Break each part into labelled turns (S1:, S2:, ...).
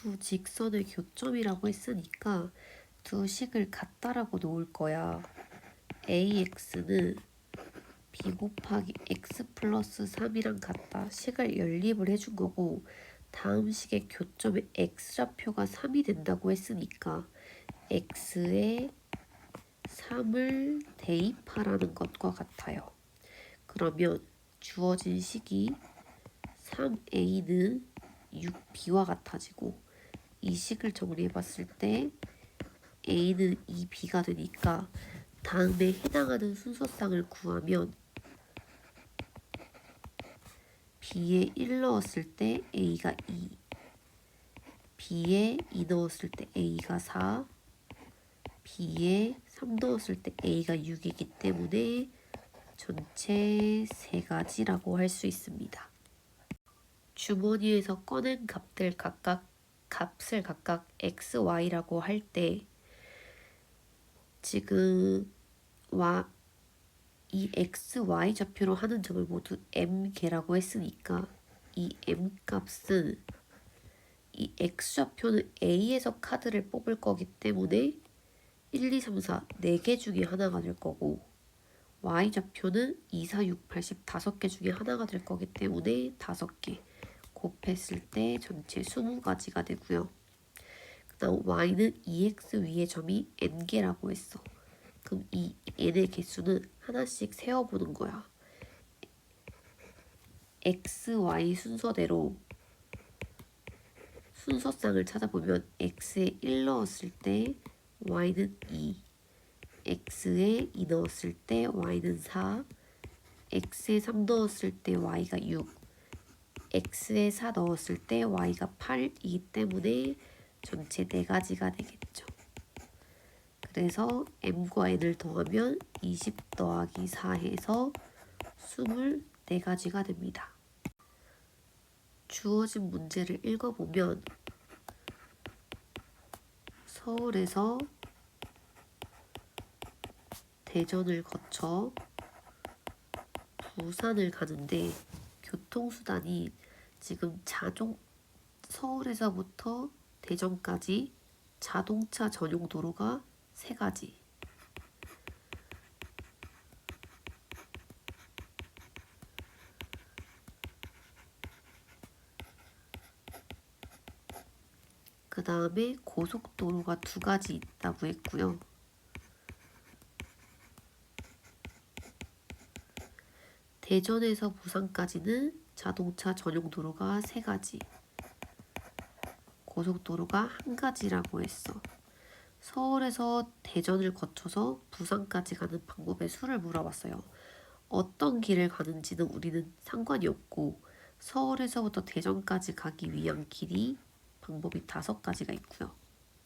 S1: 두 직선의 교점이라고 했으니까 두 식을 같다라고 놓을 거야. AX는 B 곱하기 X 플러스 3이랑 같다. 식을 연립을 해준 거고, 다음 식의 교점의 X좌표가 3이 된다고 했으니까 X에 3을 대입하라는 것과 같아요. 그러면 주어진 식이 3A는 6B와 같아지고, 이 식을 정리해봤을 때 A는 2B가 되니까 다음에 해당하는 순서쌍을 구하면 B에 1 넣었을 때 A가 2, B에 2 넣었을 때 A가 4, B에 3 넣었을 때 A가 6이기 때문에 전체 세 가지라고 할 수 있습니다. 주머니에서 꺼낸 값을 각각 x, y라고 할 때 지금 이 x, y 좌표로 하는 점을 모두 m개라고 했으니까 이 m 값은 이 x 좌표는 A에서 카드를 뽑을 거기 때문에 1, 2, 3, 4 4개 중에 하나가 될 거고, y 좌표는 2, 4, 6, 8, 10 5개 중에 하나가 될 거기 때문에 5개 곱했을 때 전체 20가지가 되고요. 그 다음 y는 2x 위의 점이 n개라고 했어. 그럼 이 n의 개수는 하나씩 세어보는 거야. x, y 순서대로 순서쌍을 찾아보면 x에 1 넣었을 때 y는 2, x에 2 넣었을 때 y는 4, x에 3 넣었을 때 y가 6, x에 4 넣었을 때 y가 8이기 때문에 전체 4가지가 되겠죠. 그래서 m과 n을 더하면 20 더하기 4 해서 24가지가 됩니다. 주어진 문제를 읽어보면 서울에서 대전을 거쳐 부산을 가는데 교통수단이 지금 서울에서부터 대전까지 자동차 전용 도로가 3가지, 그 다음에 고속도로가 2가지 있다고 했고요. 대전에서 부산까지는 자동차 전용 도로가 3가지, 고속도로가 1가지라고 했어. 서울에서 대전을 거쳐서 부산까지 가는 방법의 수를 물어봤어요. 어떤 길을 가는지는 우리는 상관이 없고, 서울에서부터 대전까지 가기 위한 방법이 5가지가 있고요.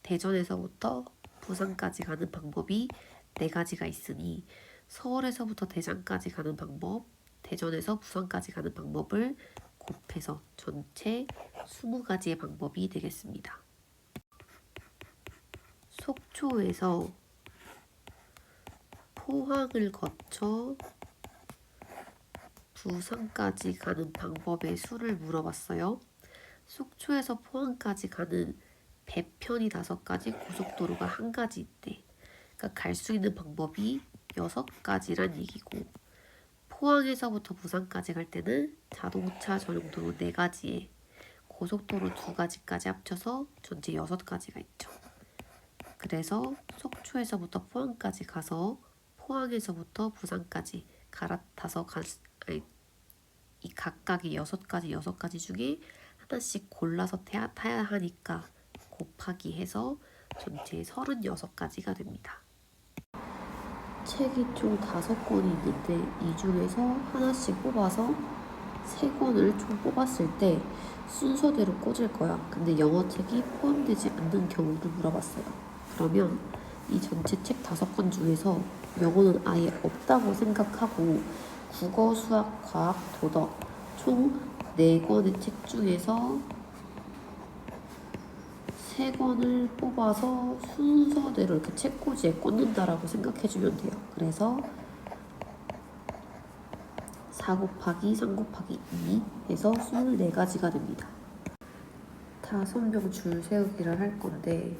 S1: 대전에서부터 부산까지 가는 방법이 4가지가 있으니 서울에서부터 대전까지 가는 방법, 대전에서 부산까지 가는 방법을 곱해서 전체 20가지의 방법이 되겠습니다. 속초에서 포항을 거쳐 부산까지 가는 방법의 수를 물어봤어요. 속초에서 포항까지 가는 배편이 5가지, 고속도로가 1가지 있대. 그러니까 갈 수 있는 방법이 6가지란 얘기고, 포항에서부터 부산까지 갈 때는 자동차 전용도로 4가지에 고속도로 2가지까지 합쳐서 전체 6가지가 있죠. 그래서 속초에서부터 포항까지 가서 포항에서부터 부산까지 갈아타서 이 각각의 6가지 중에 하나씩 골라서 타야 하니까 곱하기 해서 전체 36가지가 됩니다. 책이 총 5권이 있는데 이 중에서 하나씩 뽑아서 3권을 총 뽑았을 때 순서대로 꽂을 거야. 근데 영어 책이 포함되지 않는 경우를 물어봤어요. 그러면 이 전체 책 5권 중에서 영어는 아예 없다고 생각하고 국어, 수학, 과학, 도덕 총 4권의 책 중에서 3권을 뽑아서 순서대로 이렇게 책꽂이에 꽂는다라고 생각해주면 돼요. 그래서 4 곱하기 3 곱하기 2 해서 24가지가 됩니다. 5명 줄 세우기를 할 건데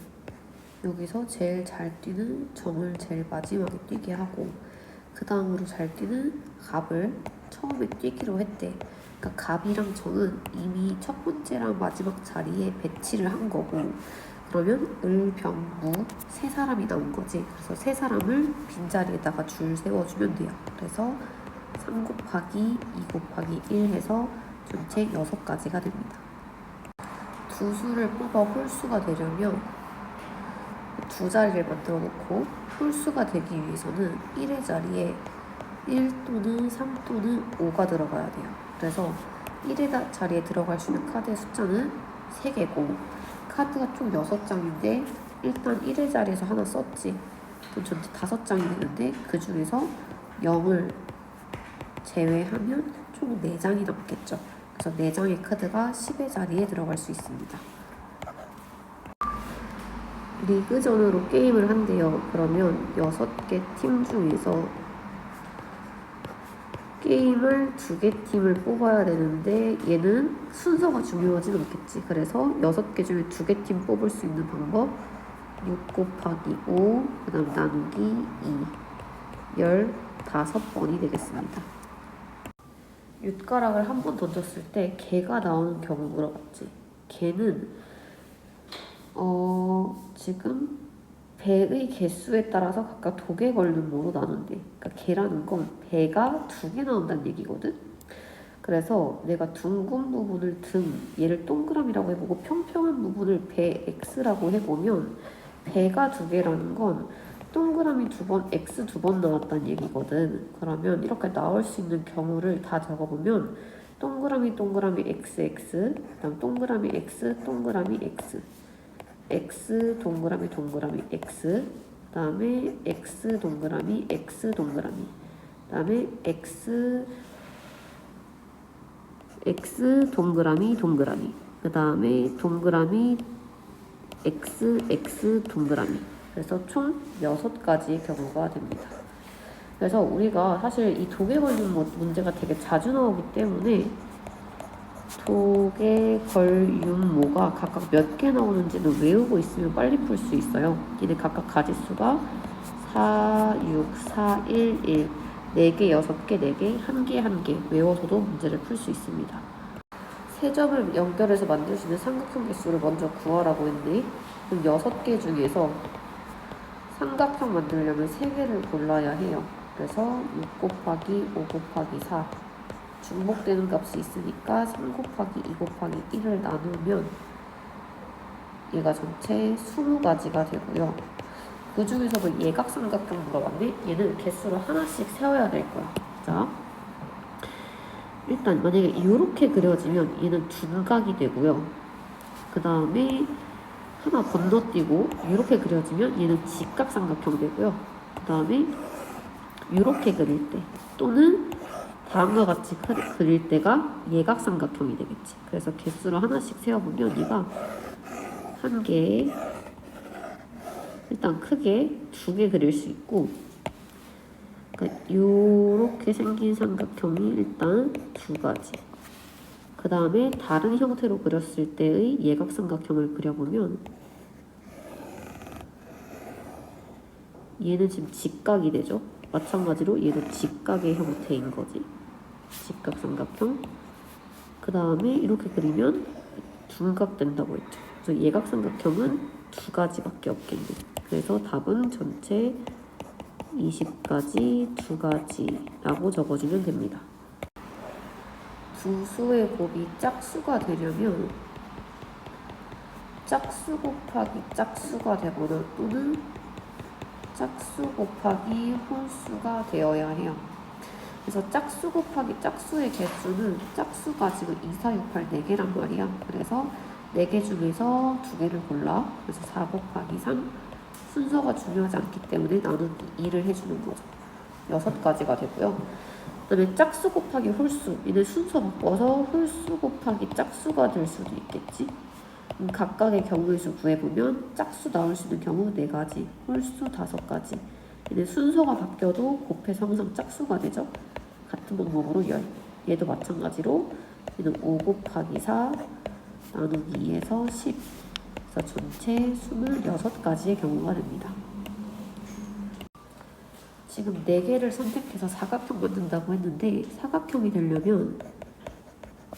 S1: 여기서 제일 잘 뛰는 정을 제일 마지막에 뛰게 하고 그 다음으로 잘 뛰는 갑을 처음에 뛰기로 했대. 그러니까 갑이랑 정은 이미 첫 번째랑 마지막 자리에 배치를 한 거고 그러면 을, 병, 무 세 사람이 나온 거지. 그래서 세 사람을 빈자리에다가 줄 세워주면 돼요. 그래서 3 곱하기 2 곱하기 1 해서 전체 6가지가 됩니다. 두 수를 뽑아 홀수가 되려면 두 자리를 만들어 놓고 홀수가 되기 위해서는 1의 자리에 1 또는 3 또는 5가 들어가야 돼요. 그래서 1의 자리에 들어갈 수 있는 카드의 숫자는 3개고 카드가 총 6장인데 일단 1의 자리에서 하나 썼지. 그럼 전체 5장이 되는데 그 중에서 0을 제외하면 총 4장이 남겠죠. 그래서 4장의 카드가 10의 자리에 들어갈 수 있습니다. 리그전으로 게임을 한대요. 그러면 6개 팀 중에서 게임을 2개 팀을 뽑아야 되는데 얘는 순서가 중요하진 않겠지. 그래서 6개 중에 2개 팀 뽑을 수 있는 방법 6 곱하기 5 그 다음 나누기 2 15번이 되겠습니다. 윷가락을 한 번 던졌을 때 개가 나오는 경우 물어봤지. 개는 지금 배의 개수에 따라서 각각 독에 걸린 모로 나눈대. 그러니까 개라는 건 배가 2개 나온다는 얘기거든. 그래서 내가 둥근 부분을 얘를 동그라미라고 해보고 평평한 부분을 배 X라고 해보면 배가 2개라는 건 동그라미 2번, X 2번 나왔다는 얘기거든. 그러면 이렇게 나올 수 있는 경우를 다 적어보면 동그라미 동그라미 XX 그 다음 동그라미 X 동그라미 X X 동그라미 동그라미 X 그 다음에 X 동그라미 X 동그라미 그 다음에 X 동그라미 동그라미 그 다음에 동그라미 X 동그라미. 그래서 총 6가지의 경우가 됩니다. 그래서 우리가 사실 이 독에 걸린 문제가 되게 자주 나오기 때문에 독에 걸린 모가 각각 몇 개 나오는지는 외우고 있으면 빨리 풀 수 있어요. 얘네 각각 가지수가 4, 6, 4, 1, 1 4개, 6개, 4개, 1개, 1개 외워서도 문제를 풀 수 있습니다. 세 점을 연결해서 만들 수 있는 삼각형 개수를 먼저 구하라고 했네. 그럼 6개 중에서 삼각형 만들려면 3개를 골라야 해요. 그래서 6 곱하기 5 곱하기 4 중복되는 값이 있으니까 3 곱하기 2 곱하기 1을 나누면 얘가 전체 20가지가 되고요. 그 중에서 뭐 예각삼각형 물어봤네? 얘는 개수를 하나씩 세워야 될 거야. 자, 일단 만약에 이렇게 그려지면 얘는 둔각이 되고요. 그 다음에 하나 건너뛰고 이렇게 그려지면 얘는 직각삼각형 되고요. 그 다음에 이렇게 그릴 때 또는 다음과 같이 그릴 때가 예각삼각형이 되겠지. 그래서 개수를 하나씩 세어보면 얘가 한 개, 일단 크게 2개 그릴 수 있고, 그러니까 이렇게 생긴 삼각형이 일단 2가지. 그 다음에 다른 형태로 그렸을 때의 예각삼각형을 그려보면 얘는 지금 직각이 되죠. 마찬가지로 얘도 직각의 형태인 거지. 직각삼각형. 그 다음에 이렇게 그리면 둔각 된다고 했죠. 그래서 예각삼각형은 2가지밖에 없겠네. 그래서 답은 전체 20가지 2가지라고 적어주면 됩니다. 두 수의 곱이 짝수가 되려면 짝수 곱하기 짝수가 되거나 또는 짝수 곱하기 홀수가 되어야 해요. 그래서 짝수 곱하기 짝수의 개수는 짝수가 지금 2, 4, 6, 8, 4개란 말이야. 그래서 4개 중에서 2개를 골라. 그래서 4 곱하기 3 순서가 중요하지 않기 때문에 나누기 2를 해주는 거죠. 6가지가 되고요. 그 다음에 짝수 곱하기 홀수, 얘는 순서 바꿔서 홀수 곱하기 짝수가 될 수도 있겠지. 각각의 경우의 수 구해보면 짝수 나올 수 있는 경우 4가지, 홀수 5가지. 얘는 순서가 바뀌어도 곱해서 항상 짝수가 되죠. 같은 방법으로 열. 얘도 마찬가지로 얘는 5 곱하기 4, 나누기 2에서 10. 그래서 전체 26가지의 경우가 됩니다. 지금 4개를 선택해서 사각형 만든다고 했는데 사각형이 되려면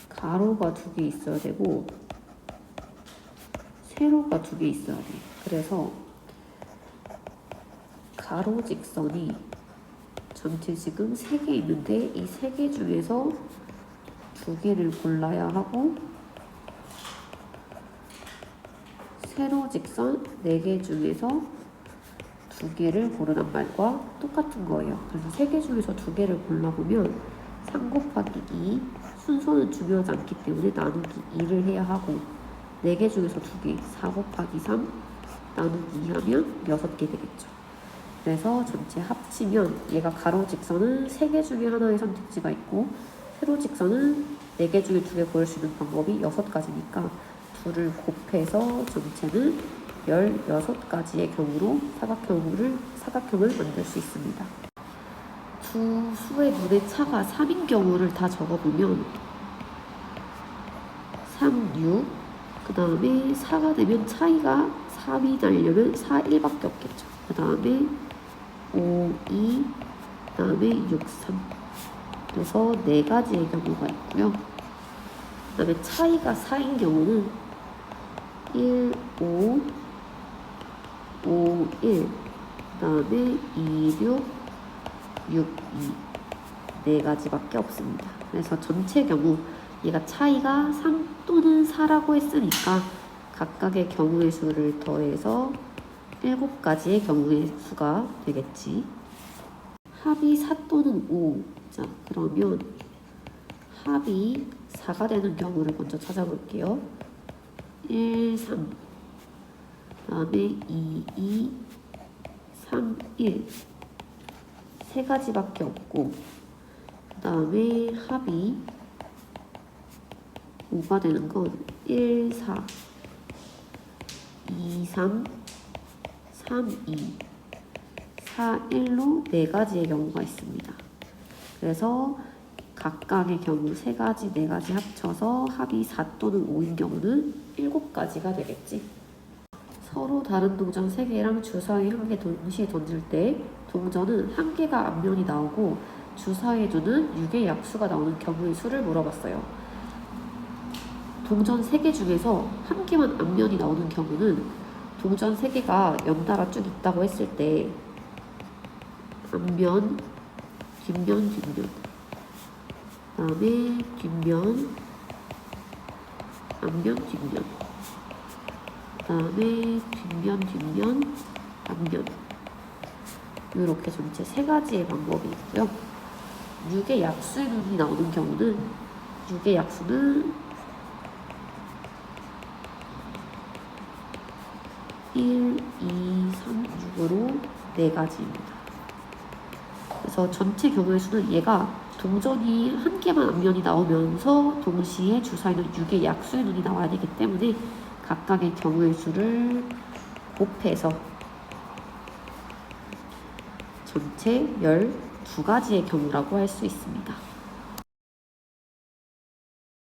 S1: 가로가 2개 있어야 되고 세로가 2개 있어야 돼. 그래서 가로 직선이 전체 지금 3개 있는데 이 3개 중에서 2개를 골라야 하고 세로 직선 4개 중에서 2개를 고르란 말과 똑같은 거예요. 그래서 3개 중에서 2개를 골라보면 3 곱하기 2 순서는 중요하지 않기 때문에 나누기 2를 해야 하고 4개 중에서 2개 4 곱하기 3 나누기 2 하면 6개 되겠죠. 그래서 전체 합치면 얘가 가로 직선은 3개 중에 하나의 선택지가 있고 세로 직선은 4개 중에 2개 고를 수 있는 방법이 6가지니까 2를 곱해서 전체는 16가지의 경우로 사각형을 만들 수 있습니다. 두 수의 눈의 차가 3인 경우를 다 적어보면 3, 6, 그 다음에 4가 되면 차이가 3이 나려면 4, 1밖에 없겠죠. 그 다음에 5, 2, 그 다음에 6, 3. 그래서 4가지의 경우가 있고요. 그 다음에 차이가 4인 경우는 1, 5, 5, 1, 그 다음에 2, 6, 6, 2. 4가지밖에 없습니다. 그래서 전체 경우 얘가 차이가 3 또는 4라고 했으니까 각각의 경우의 수를 더해서 7가지의 경우의 수가 되겠지. 합이 4 또는 5. 자, 그러면 합이 4가 되는 경우를 먼저 찾아볼게요. 1, 3. 그 다음에 2, 2, 3, 1. 3가지밖에 없고, 그 다음에 합이 5가 되는 건 1, 4, 2, 3, 3, 2, 4, 1로 4가지의 경우가 있습니다. 그래서 각각의 경우 3가지, 4가지 합쳐서 합이 4 또는 5인 경우는 7가지가 되겠지. 서로 다른 동전 3개랑 주사위 1개 동시에 던질 때 동전은 1개가 앞면이 나오고 주사위에 두는 6의 약수가 나오는 경우의 수를 물어봤어요. 동전 3개 중에서 1개만 앞면이 나오는 경우는 동전 3개가 연달아 쭉 있다고 했을 때 앞면, 뒷면, 뒷면, 그 다음에 뒷면, 앞면, 뒷면, 그 다음에 뒷면, 뒷면, 앞면. 이렇게 전체 3가지의 방법이 있고요. 6의 약수의 눈이 나오는 경우는 6의 약수는 1, 2, 3, 6으로 4가지입니다. 그래서 전체 경우의 수는 얘가 동전이 1개만 앞면이 나오면서 동시에 주사위는 6의 약수의 눈이 나와야 되기 때문에 각각의 경우의 수를 곱해서 전체 12가지의 경우라고 할 수 있습니다.